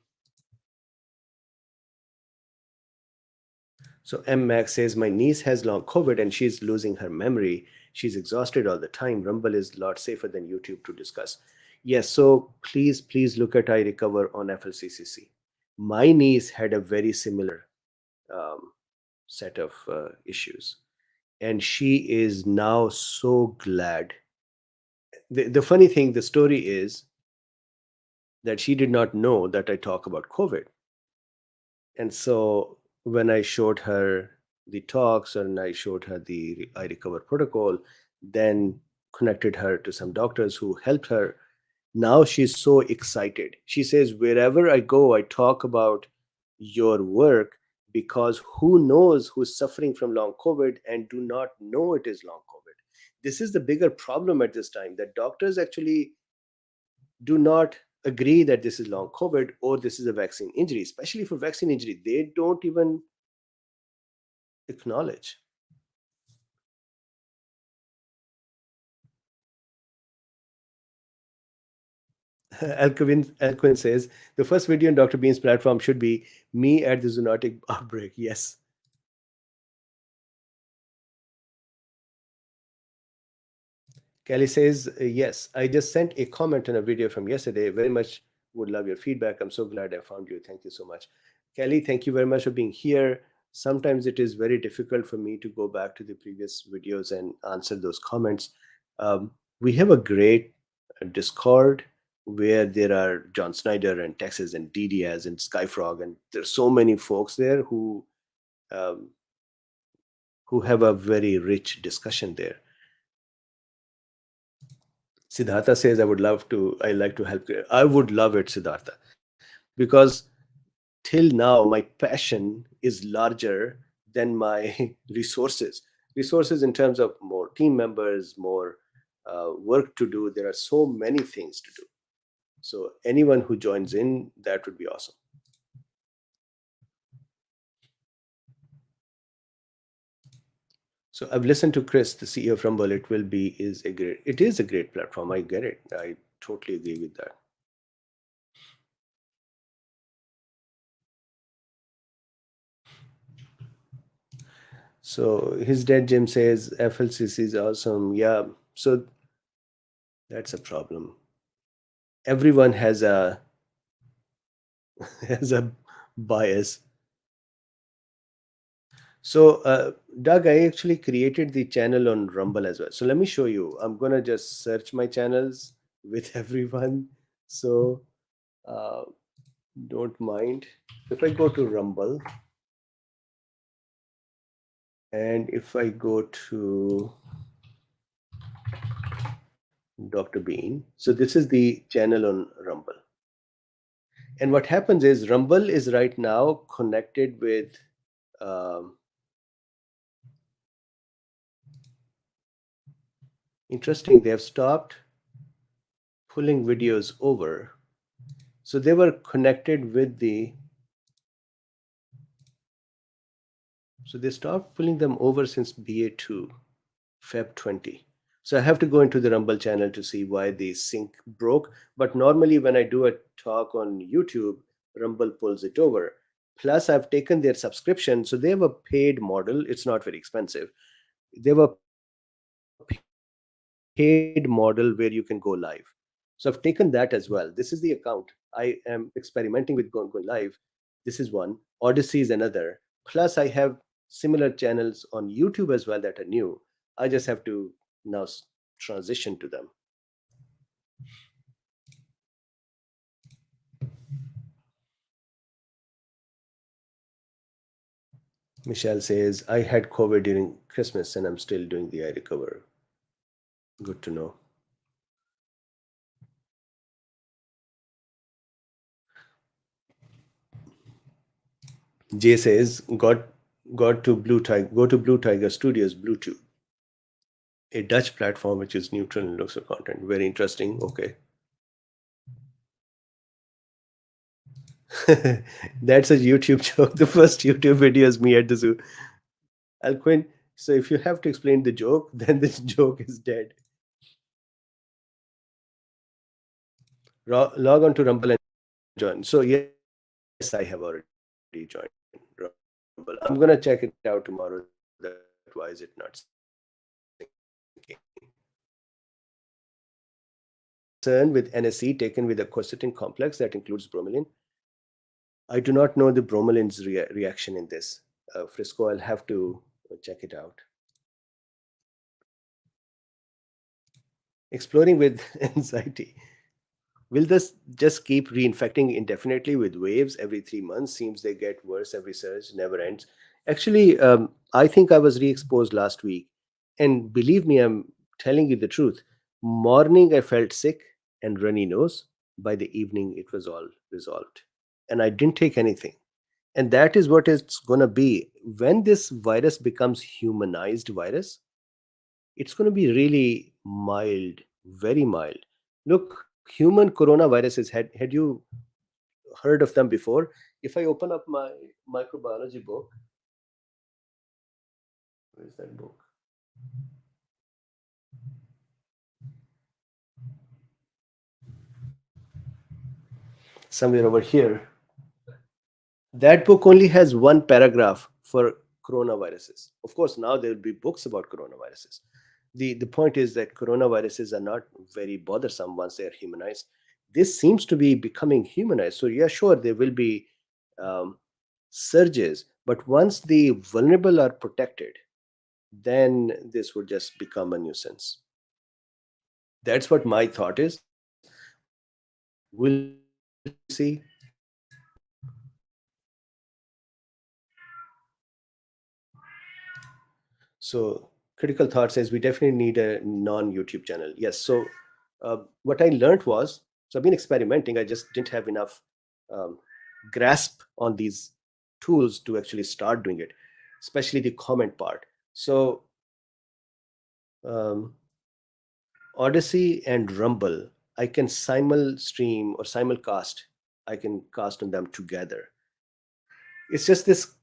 So M Max says, my niece has long COVID and she's losing her memory. She's exhausted all the time. Rumble is a lot safer than YouTube to discuss. Yes, so please look at I Recover on FLCCC. My niece had a very similar um, set of issues, and she is now so glad. The funny thing, the story is that she did not know that I talk about COVID. And so when I showed her the talks and I showed her the I Recover protocol, then connected her to some doctors who helped her. Now she's so excited. She says, wherever I go, I talk about your work, because who knows who's suffering from long COVID and do not know it is long COVID. This is the bigger problem at this time, that doctors actually do not agree that this is long COVID or this is a vaccine injury, especially for vaccine injury. They don't even acknowledge. Alcuin says the first video on Dr. Bean's platform should be me at the zoonotic outbreak. Yes. Kelly says, yes, I just sent a comment on a video from yesterday. Very much would love your feedback. I'm so glad I found you. Thank you so much. Kelly, thank you very much for being here. Sometimes it is very difficult for me to go back to the previous videos and answer those comments. We have a great Discord where there are John Snyder and Texas and DDS and Skyfrog, and there's so many folks there um, who have a very rich discussion there. Siddhartha says, I like to help. I would love it, Siddhartha, because till now, my passion is larger than my resources. Resources in terms of more team members, more work to do. There are so many things to do. So, anyone who joins in, that would be awesome. So, I've listened to Chris, the CEO of Rumble. It is a great platform. I get it. I totally agree with that. So his dad Jim says FLCC is awesome. Yeah. So that's a problem. Everyone has a has a bias. So Doug, I actually created the channel on Rumble as well. So let me show you. I'm gonna just search my channels with everyone. So uh, don't mind if I go to Rumble, and if I go to Dr. Bean. So this is the channel on Rumble. And what happens is Rumble is right now connected with um, interesting, they have stopped pulling videos over. So they were connected with so they stopped pulling them over since BA2, Feb 20. So I have to go into the Rumble channel to see why the sync broke. But normally when I do a talk on YouTube, Rumble pulls it over. Plus, I've taken their subscription. So they have a paid model. It's not very expensive. They have a paid model where you can go live. So I've taken that as well. This is the account. I am experimenting with going live. This is one. Odyssey is another. Plus, I have similar channels on YouTube as well that are new. I just have to now transition to them. Michelle says, I had COVID during Christmas and I'm still doing the I Recover. Good to know. Jay says, got to go to Blue Tiger Studios Bluetooth, a Dutch platform which is neutral in looks of content. Very interesting. Okay. That's a YouTube joke. The first YouTube video is me at the zoo. Alquin, so if you have to explain the joke, then this joke is dead. Log on to Rumble and join. So yes, I have already joined Rumble. I'm gonna check it out tomorrow. That why is it not syncing? Concern with NSE taken with a quercetin complex that includes bromelain. I do not know the bromelin's reaction in this. Frisco, I'll have to check it out. Exploring with anxiety. Will this just keep reinfecting indefinitely with waves every 3 months? Seems they get worse every surge, never ends. Actually, I think I was re exposed last week. And believe me, I'm telling you the truth. Morning, I felt sick and runny nose. By the evening, it was all resolved. And I didn't take anything. And that is what it's going to be. When this virus becomes humanized virus, it's going to be really mild, very mild. Look, human coronaviruses, had you heard of them before? If I open up my microbiology book, where's that book? Somewhere over here. That book only has one paragraph for coronaviruses. Of course, now there will be books about coronaviruses. The point is that coronaviruses are not very bothersome once they are humanized. This seems to be becoming humanized. So, yeah, sure, there will be um, surges, but once the vulnerable are protected, then this would just become a nuisance. That's what my thought is. We'll see. So, critical thought says we definitely need a non YouTube channel. Yes. So, what I learned was, so I've been experimenting. I just didn't have enough um, grasp on these tools to actually start doing it, especially the comment part. So, um, Odyssey and Rumble, I can simul stream or simulcast. I can cast on them together. It's just this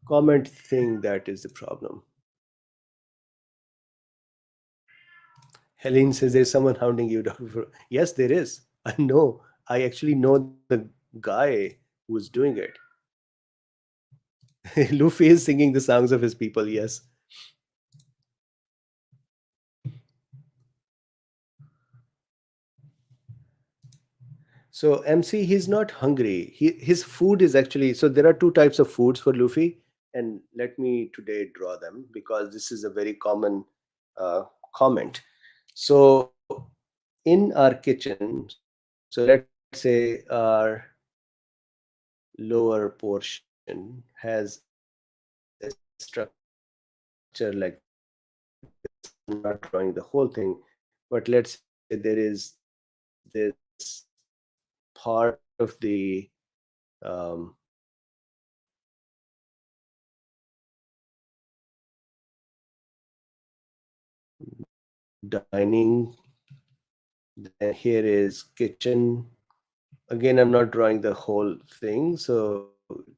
comment thing that is the problem. Helene says there's someone hounding you, Dr. Yes, there is. I know. I actually know the guy who's doing it. Luffy is singing the songs of his people, yes. So MC, he's not hungry. His food is actually, so there are two types of foods for Luffy, and let me today draw them because this is a very common uh, comment. So in our kitchen, so let's say our lower portion has a structure like this. I'm not drawing the whole thing, but let's say there is this part of the um, dining. Then here is kitchen. Again, I'm not drawing the whole thing, so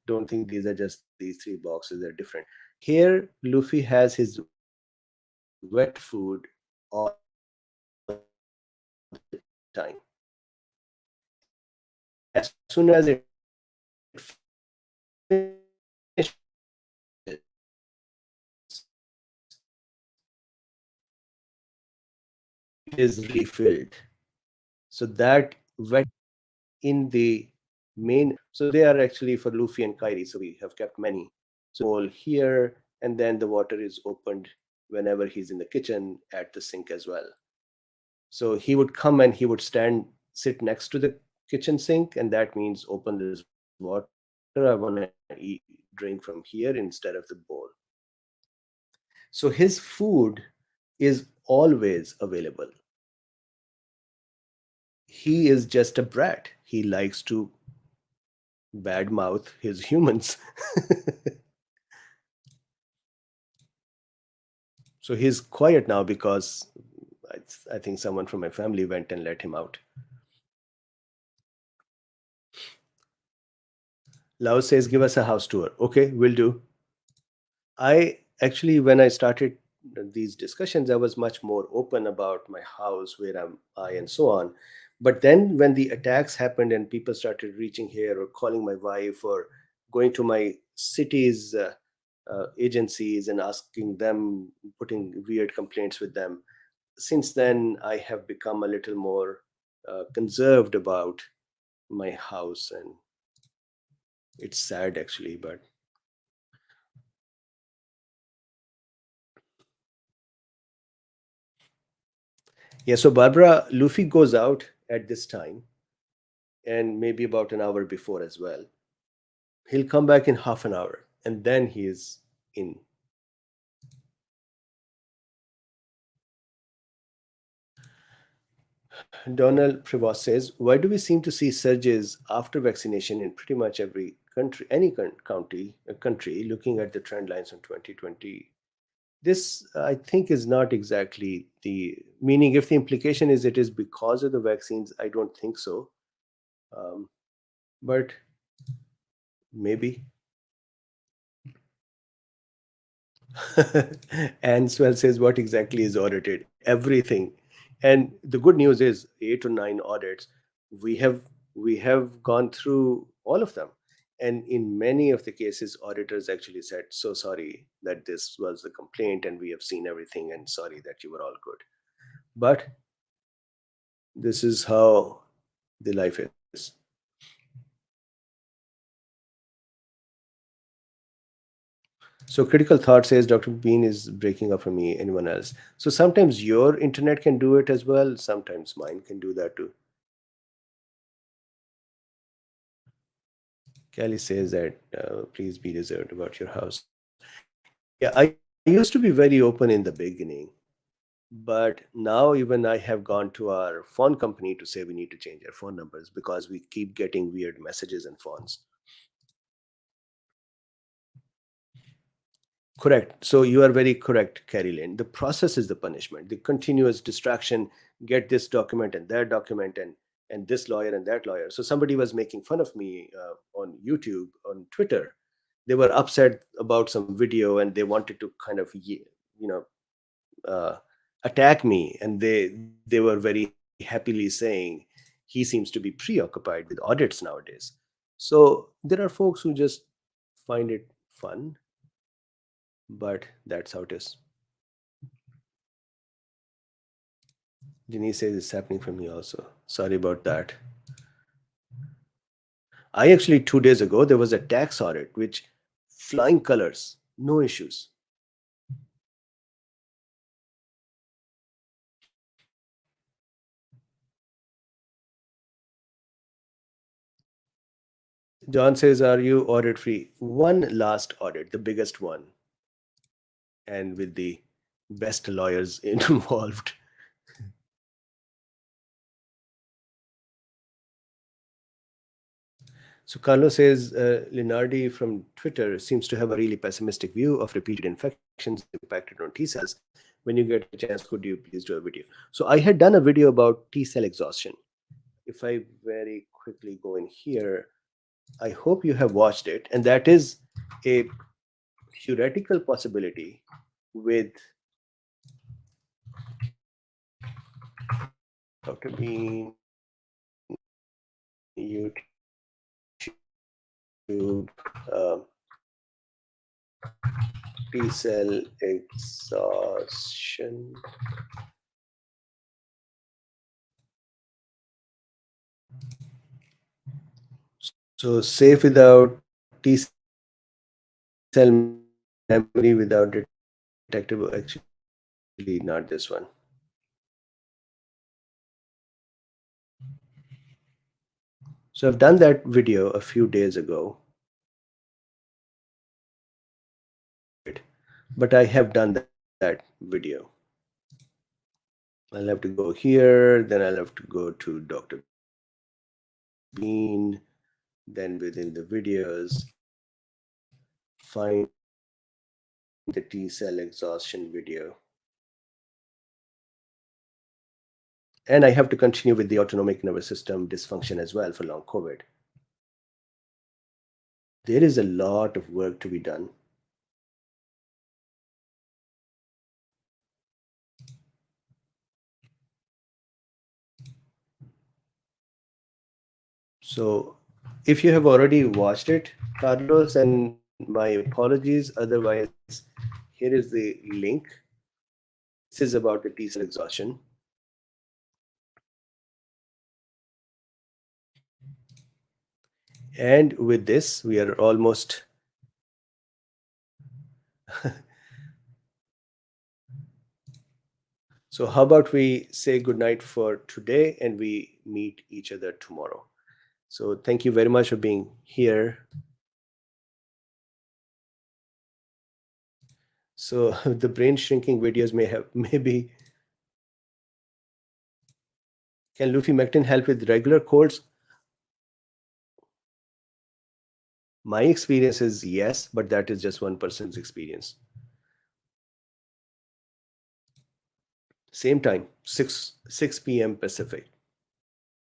don't think these are just these three boxes. They're different. Here, Luffy has his wet food all the time. And as soon as it finishes, it is refilled. So that wet in the main, so they are actually for Luffy and Kairi. So we have kept many. So bowl here, and then the water is opened whenever he's in the kitchen at the sink as well. So he would come and he would sit next to the kitchen sink, and that means open this water. I want to drink from here instead of the bowl. So his food is always available. He is just a brat. He likes to badmouth his humans. So he's quiet now because I think someone from my family went and let him out. Lao says, give us a house tour. Okay, will do. I actually, when I started these discussions, I was much more open about my house, where I and so on. But then when the attacks happened and people started reaching here or calling my wife or going to my city's agencies and asking them, putting weird complaints with them, since then I have become a little more conserved about my house, and it's sad actually, but yeah. So Barbara, Luffy goes out at this time and maybe about an hour before as well. He'll come back in half an hour and then he is in. Donald Prevost says, why do we seem to see surges after vaccination in pretty much every country, any country, looking at the trend lines from 2020? This, I think, is not exactly the meaning. If the implication is it is because of the vaccines, I don't think so. Um, but maybe. And Swell says, what exactly is audited? Everything. And the good news is 8 or 9 audits. We have we have gone through all of them. And in many of the cases, auditors actually said, so sorry that this was the complaint and we have seen everything and sorry that you were all good. But this is how the life is. So critical thought says Dr. Bean is breaking up for me. Anyone else? So sometimes your internet can do it as well. Sometimes mine can do that too. Kelly says that please be reserved about your house. Yeah, I used to be very open in the beginning, but now even I have gone to our phone company to say we need to change our phone numbers because we keep getting weird messages and phones. Correct. So you are very correct, Carrie Lane. The process is the punishment. The continuous distraction, get this document and that document and this lawyer and that lawyer. So somebody was making fun of me on YouTube, on Twitter. They were upset about some video and they wanted to kind of, know, uh, attack me. And they were very happily saying he seems to be preoccupied with audits nowadays. So there are folks who just find it fun, but that's how it is. Denise says it's happening for me also. Sorry about that. I actually 2 days ago there was a tax audit which flying colors, no issues. John says, are you audit free? One last audit, the biggest one, and with the best lawyers involved. So Carlos says Linardi from Twitter seems to have a really pessimistic view of repeated infections impacted on T cells. When you get a chance, could you please do a video? So I had done a video about T cell exhaustion. If I very quickly go in here, I hope you have watched it, and that is a theoretical possibility with Dr. Bean, YouTube, T cell exhaustion. So safe without T cell memory without detectable. Actually, not this one. So I've done that video a few days ago, but I have done that video. I'll have to go here, then I'll have to go to Dr. Bean, then within the videos, find the T cell exhaustion video. And I have to continue with the autonomic nervous system dysfunction as well for long COVID. There is a lot of work to be done. So, if you have already watched it, Carlos, and my apologies. Otherwise, here is the link. This is about the T cell exhaustion. And with this, we are almost. So, how about we say goodnight for today and we meet each other tomorrow? So, thank you very much for being here. So, the brain shrinking videos may have maybe. Can lufimectin help with regular colds? My experience is yes, but that is just one person's experience. Same time, 6 p.m. Pacific.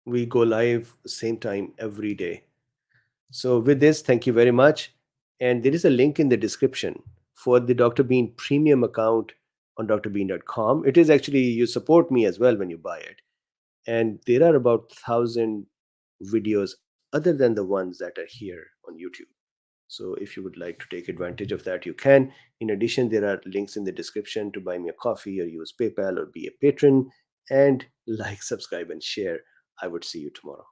We go live same time every day. So with this, thank you very much. And there is a link in the description for the Dr. Bean premium account on drbeen.com. It is actually, you support me as well when you buy it. And there are about 1,000 videos other than the ones that are here on YouTube. So if you would like to take advantage of that, you can. In addition, there are links in the description to buy me a coffee or use PayPal or be a patron. And like, subscribe, and share. I would see you tomorrow.